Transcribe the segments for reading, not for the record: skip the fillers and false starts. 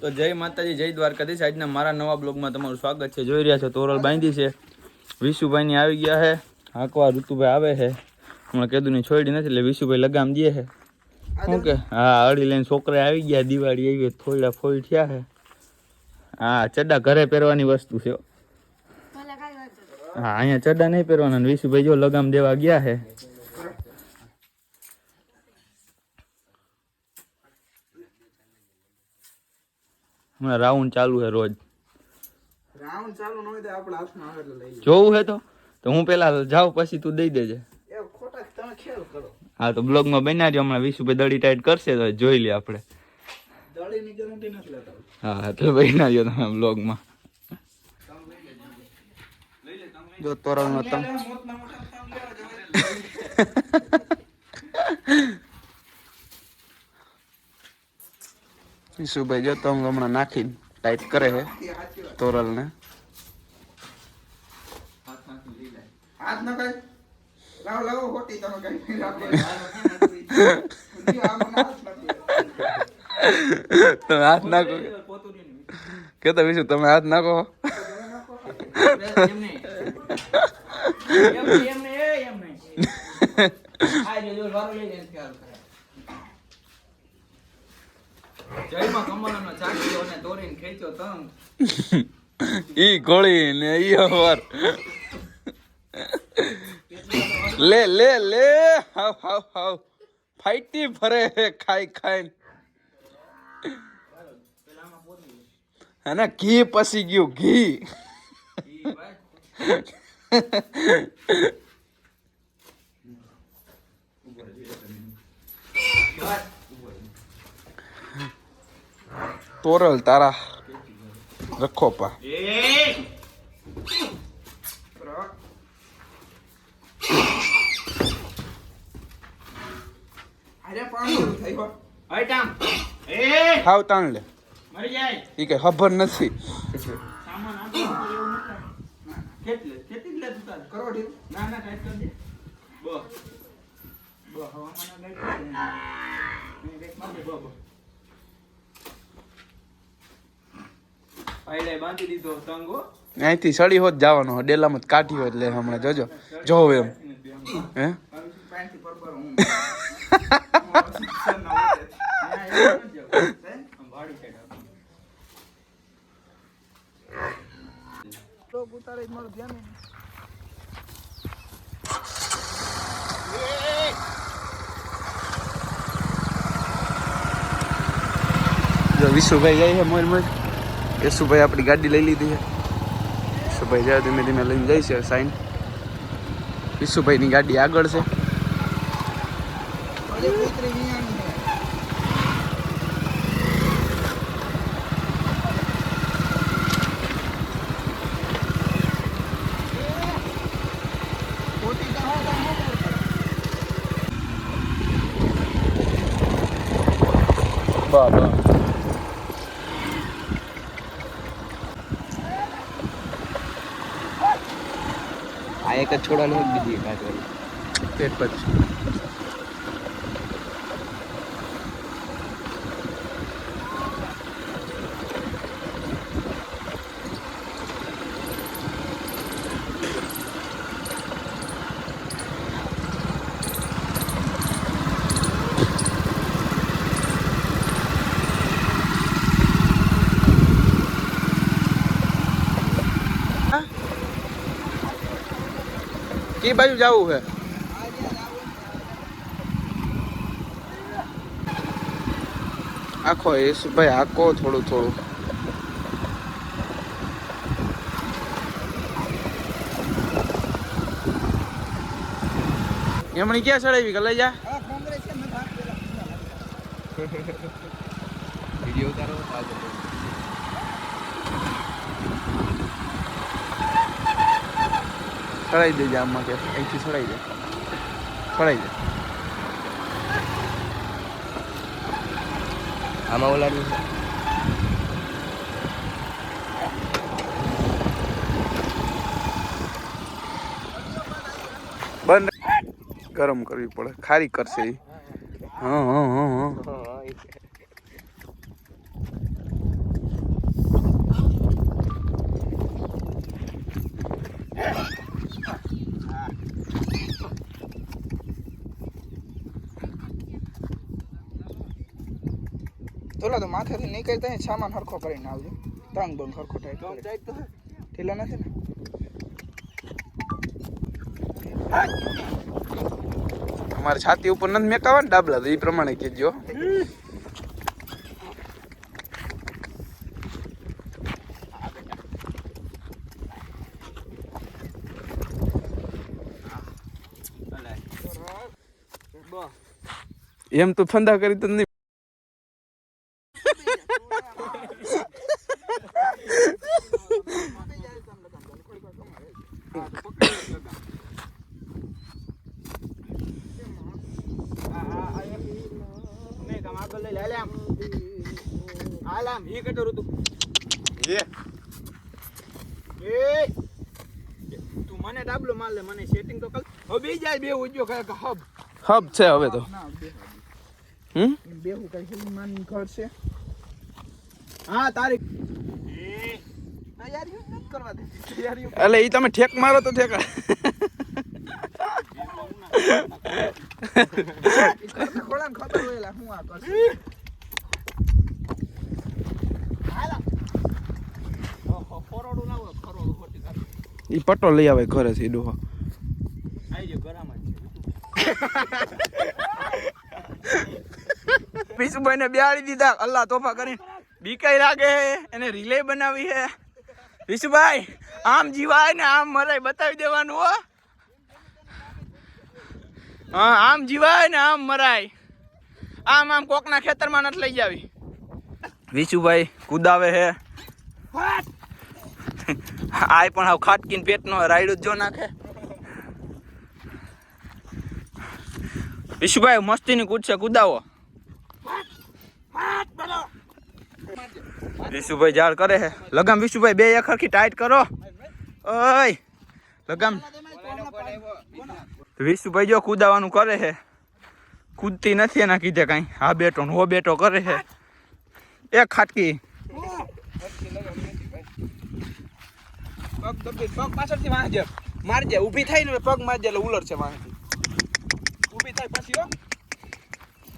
તો જય માતાજી, જય દ્વારકાધીશ. આજના મારા નવા બ્લોગમાં તમારું સ્વાગત છે. જોઈ રહ્યા છો તોરલ બાંધી છે. વિશુભાઈની આવી ગયા છે. હાંકવા ઋતુભાઈ આવે છે. હમણાં કેદુની છોડી નથી એટલે વિશુભાઈ લગામ દે છે. શું કે હા, અડી લઈને છોકરા આવી ગયા. દિવાળી આવી થોડા ફોઈ થયા છે. હા, ચડ્ડા ઘરે પહેરવાની વસ્તુ છે. હા, અહીંયા ચડ્ડા નહીં પહેરવાના. વિશુભાઈ જો લગામ દેવા ગયા છે. હમણાં રાઉન્ડ ચાલુ છે રોજ. રાઉન્ડ ચાલુ ન હોય તો આપણે હાથમાં આવે એટલે લઈ જોવું હે તો હું પેલા જાઉં પછી તું દઈ દેજે. એ ખોટા તમે ખેલ કરો. હા તો બ્લોગમાં બના રહ્યો. હમણાં વિશુભાઈ દડી ટાઈટ કરશે તો જોઈ લે આપણે. દડીની ગેરંટી નથી લેતા. હા તો બના રહ્યો તમે બ્લોગમાં. જો તોરલનો તમ વિશુભાઈ જો તો હમણાં નાખી ટાઈટ કરે છે તોરલને. હાથ ના કઈ લાવ લાવ ખોટી તમે કઈ રાખો. તમે હાથ નાખો કેતા વિશુ તમે હાથ નાખો. ઈ ગોળી ને ઈ અવાર લે લે લે હાવ હાવ હાવ ફાઈટી ફરે ખાઈ ખાઈ. અને ઘી પસી ગયું ઘી. તોરલ તારા રખો પા. હાવ તાણ લે ઈ કઈ ખબર નથી. અહીંથી સડી હોત જવાનો ડેલામાં કાઢી હોય એટલે હમણાં જોજો જોવ એમ હે. વિશુભાઈ જાય છે મોર મોર. યશુભાઈ આપણી ગાડી લઈ લીધી છે. વિશુભાઈ જાય ધીમે ધીમે લઈને જાય છે સાઈન. વિશુભાઈની ગાડી આગળ છે. બાબા આ એક જ છોડવાનું બીજી કાઢવાની પેટ પછી. કી બાજુ જવું છે? આખો યશુભાઈ આખો થોડું થોડું. એમણી ક્યાં ચડાવી કે લઈ જા. વિડીયો ઉતારો ચડાવી દેજે આમાં કે અહીંથી ચડાવી દે ચડાવી દે. આમાં ઓલાનું છે બંધ ગરમ કરવી પડે ખારી કરશે. હા હા હા હા ઓલા તો માથેથી નીકળતા સામાન હરખો કરીને આવજો તંગ બંગ હરખો ટાઈટ તો ઢીલા નથી ને અમારે છાતી ઉપર નથી મેકાવા ને ડાબલા તો એ પ્રમાણે કહેજો એમ તો ફંદા કરી તો નહીં તું મને ડાબલો માર લે મને સેટિંગ તો કર હવે જાય બે ઉજો કે હબ હબ છે હવે તો બેહુ કઈ સલમાન ઘર છે હા તારીખ યાર યુ ન કરવા દે યાર યુ એટલે ઈ તમે ઠેક મારો તો ઠેક ખોળાને ખબર હોયલા હું આ કરશું હાલા ઓહો ફોરડું લાવો ખરોડું ખોટી કર ઈ પટો લઈ આવે ઘરે થી ડોહો આઈ જો ગરામાં વિશુભાઈ ને બેહાડી દીધા અલ્લાહ તોફા કરીને બીકાઈ લાગે એને રિલે બનાવી હે વિશુભાઈ આમ જીવાય ને આમ મરાય બતાવી દેવાનું હો હા આમ જીવાય ને આમ મરાય આમ આમ કોકના ખેતરમાં નથી લઈ જાવી વિશુભાઈ કુદાવે હે આય પણ હાવ ખાટકીને પેટનો રાયડું જો નાખે વિશુભાઈ મસ્તીની કૂદશે કુદાવો વિશુભાઈ જાળ કરે હે લગામ વિશુભાઈ બે એક હરખી ટાઈટ કરો ઓય લગામ વિશુભાઈ જો કુદાવાનું કરે હે કૂદતી નથી એના કીધે કાંઈ હા બેટો ને હો બેટો કરે હે એક ખાટકી પગ પાછળથી વાંચે મારજે ઊભી થાય ને પગ મારજે એટલે ઉલર છે વાંચી ઊભી થાય પછી હો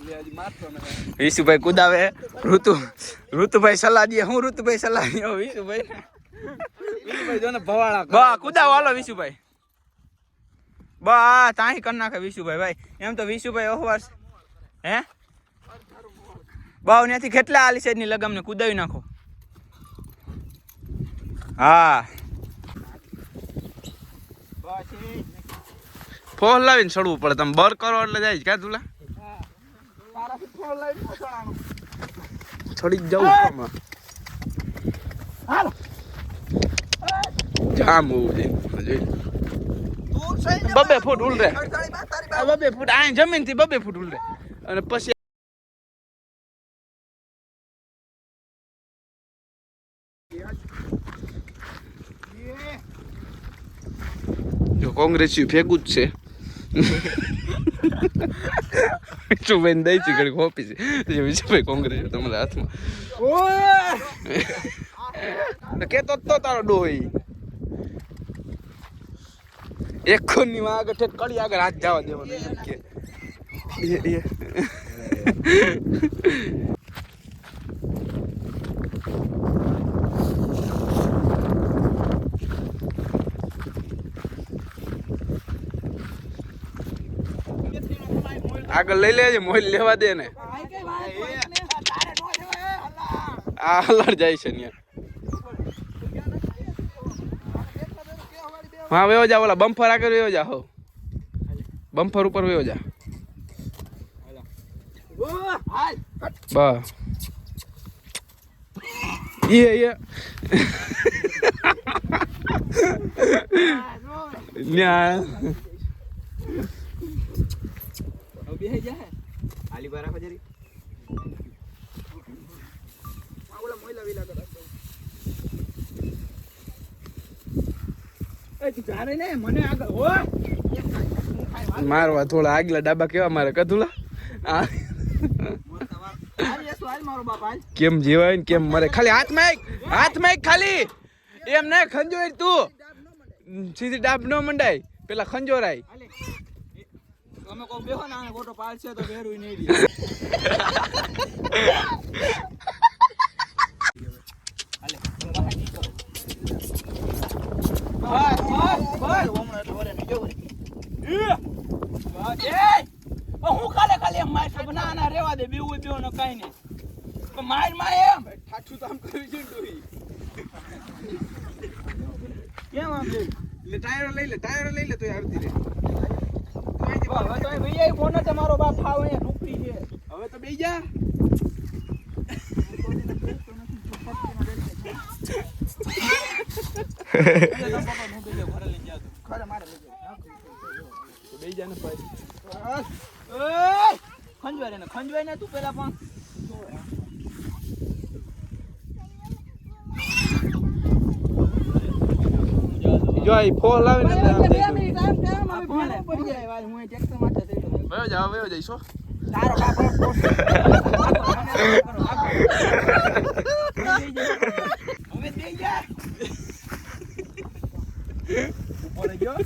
લે હજી મારતો ને વિશુભાઈ કુદાવે ઋતુભાઈ સલાહ દે હું ઋતુભાઈ સલાહ દે વિશુભાઈ જો ને ભવાળા બા કુદાવો હાલો વિશુભાઈ બા તાહી કરી નાખે વિશુભાઈ ભાઈ એમ તો વિશુભાઈ ઓહવાર હે બાવ ત્યાંથી કેટલા આલી સાઈડ ની લગામને કુદાવી નાખો હા ફોન લાવીને ચડવું પડે તમે બર કરો એટલે જાય ક્યાં તુલા ચડી જવું હમણાં જામ હોવું જોઈએ બબે ફૂટ ઉલરે 2 ફૂટ આ જમીન થી 2 ફૂટ ઉલરે અને પછી જો કોંગ્રેસ ભેગું જ છે વિશુભાઈ દઈ છે ઘડી કોપી છે વિશુભાઈ કોંગ્રેસ તમારા હાથમાં કેતો તો તારો ડોહી એક ખૂનની માં આગળ ઠેક કડી આગળ હાથ જવા દેવાનો એમ કે આગળ લઈ લેજે મોલ લેવા દે ને આ હલર જાય છે ને હા વેવો જા ઓલા બમ્ફર આગળ વેવો જા હો બમ્ફર ઉપર વેવો જા બા ये न्याय અભી હે જા આલી બારા ફજરી ઓલા મોઈલા વિલા કર એ તું જારે ને મને આગળ હો મારવા થોડા આગલા ડાબા કેવા મારે કધુલા આ કેમ જીવાય ને કેમ મરે ખાલી હાથમાં એક ખાલી એમ ને ખંજોર તું સીધી ડાબ ન મંડાય પેલા ખંજોરાય તમે કોઈ બેહો ને આને ફોટો પાડશે તો બેરું નહીં દે. હાલે તમે બહાર નીકળો. બસ હમણાં એટલે વરે નહીં જવું. હું ખાલે એમ માર છે ના રેવા દે બેવું બેવું ને કઈ નહીં પણ માર માં એમ ઠાઠું તો આમ કરવી જોઈએ તું કેમ આમ લે એટલે ટાયર લઈ લે તો આવતી રે હવે તો ભૈયા ફોન તમારો બાપ થાવ અહીંયા ઢુકડી છે હવે તો બેહી જા બેહી જા ને ભાઈ ખંજવાય ને તું પેલા પણ જો આ ફોલ આવે ને આમ દેખો વયો જઈશો તારો બાપ હવે દે જા ઉપર ગયો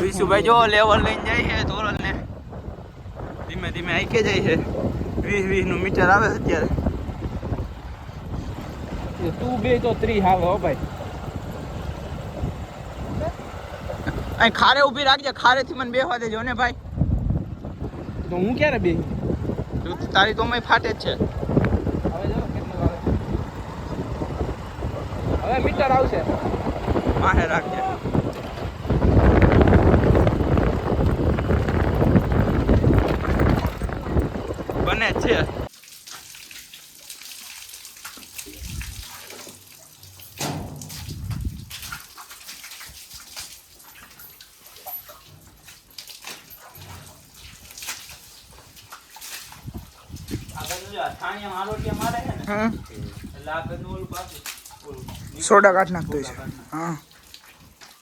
વિશુભાઈ જો લેવલ લઈને જાય છે ધોરણ ને ધીમે ધીમે આઈકે જાય છે 20 નું મીટર આવે છે અત્યારે તું બે તો 30 આવે હો ભાઈ અહીં ખારે ઊભી રાખજે ખારે થી મને બેહવા દેજો ને ભાઈ તો હું ક્યારે બે તારી તો મેં ફાટે જ છે હવે જો કેટલું આવે હવે મીટર આવશે માહે રાખજે બને છે સોડા કાઢ નાખતો છે હા